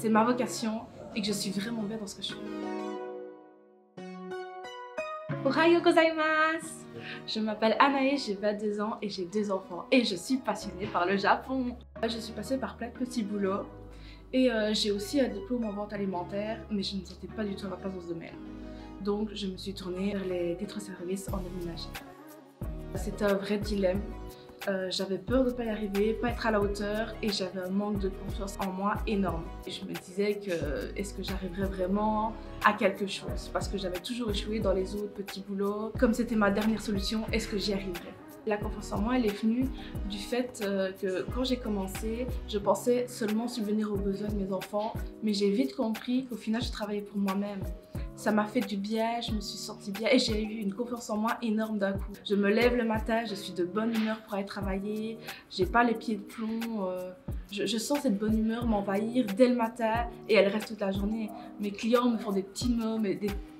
c'est ma vocation et que je suis vraiment bien dans ce que je fais. Ohayo gozaimasu! Je m'appelle Anae, j'ai 22 ans et j'ai 2 enfants et je suis passionnée par le Japon. Je suis passée par plein de petits boulots et j'ai aussi un diplôme en vente alimentaire, mais je ne me sentais pas du tout à ma place dans ce domaine. Donc je me suis tournée vers les titres-services en aide ménagère. C'était un vrai dilemme. J'avais peur de ne pas y arriver, pas être à la hauteur et j'avais un manque de confiance en moi énorme. Et je me disais que est-ce que j'arriverais vraiment à quelque chose? Parce que j'avais toujours échoué dans les autres petits boulots. Comme c'était ma dernière solution, est-ce que j'y arriverais? La confiance en moi, elle est venue du fait que quand j'ai commencé, je pensais seulement subvenir aux besoins de mes enfants, mais j'ai vite compris qu'au final, je travaillais pour moi-même. Ça m'a fait du bien, je me suis sentie bien et j'ai eu une confiance en moi énorme d'un coup. Je me lève le matin, je suis de bonne humeur pour aller travailler, j'ai pas les pieds de plomb, je sens cette bonne humeur m'envahir dès le matin et elle reste toute la journée. Mes clients me font des petits mots,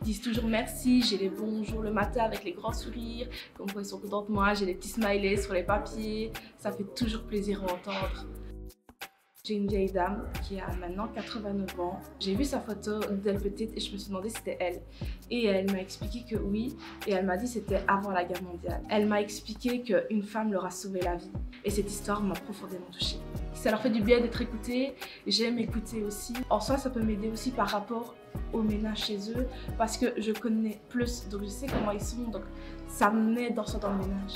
disent toujours merci, j'ai les bonjours le matin avec les grands sourires, comme quoi ils sont contents de moi, j'ai les petits smileys sur les papiers, ça fait toujours plaisir à entendre. J'ai une vieille dame qui a maintenant 89 ans. J'ai vu sa photo d'elle petite et je me suis demandé si c'était elle. Et elle m'a expliqué que oui, et elle m'a dit que c'était avant la guerre mondiale. Elle m'a expliqué qu'une femme leur a sauvé la vie. Et cette histoire m'a profondément touchée. Ça leur fait du bien d'être écoutés, j'aime écouter aussi. En soi, ça peut m'aider aussi par rapport au ménage chez eux, parce que je connais plus, donc je sais comment ils sont, donc ça m'aide dans le ménage.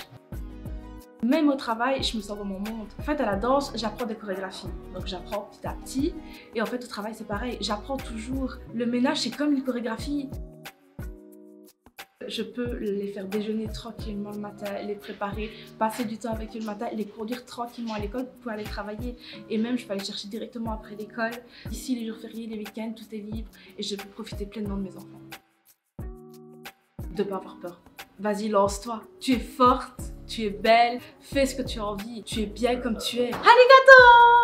Même au travail, je me sens dans mon monde. En fait, à la danse, j'apprends des chorégraphies. Donc j'apprends petit à petit. Et en fait, au travail, c'est pareil. J'apprends toujours. Le ménage, c'est comme une chorégraphie. Je peux les faire déjeuner tranquillement le matin, les préparer, passer du temps avec eux le matin, les conduire tranquillement à l'école pour aller travailler. Et même, je peux aller chercher directement après l'école. Ici, les jours fériés, les week-ends, tout est libre. Et je peux profiter pleinement de mes enfants. De ne pas avoir peur. Vas-y, lance-toi. Tu es forte. Tu es belle, fais ce que tu as envie, tu es bien comme tu es. Arigato!